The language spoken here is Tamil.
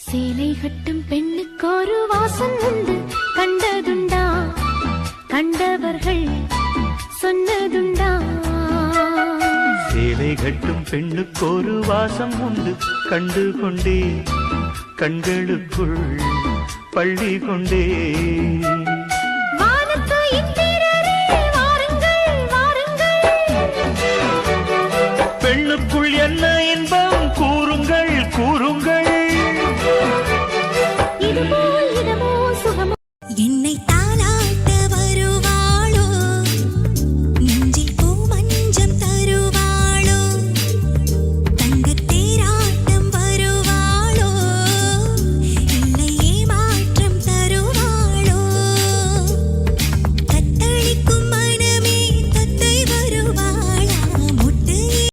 சேலை கட்டும் பெண்ணுக்கு ஒரு வாசம் உண்டு, கண்டதுண்டா? கண்டவர்கள் சொன்னதுண்டா? சேலை கட்டும் பெண்ணுக்கு ஒரு வாசம் உண்டு, கண்டு கொண்டே கண்களுக்குள் பள்ளி கொண்டே. பெண்ணுக்குள் என்ன இன்பம் கூறுங்கள் கூறுங்கள்.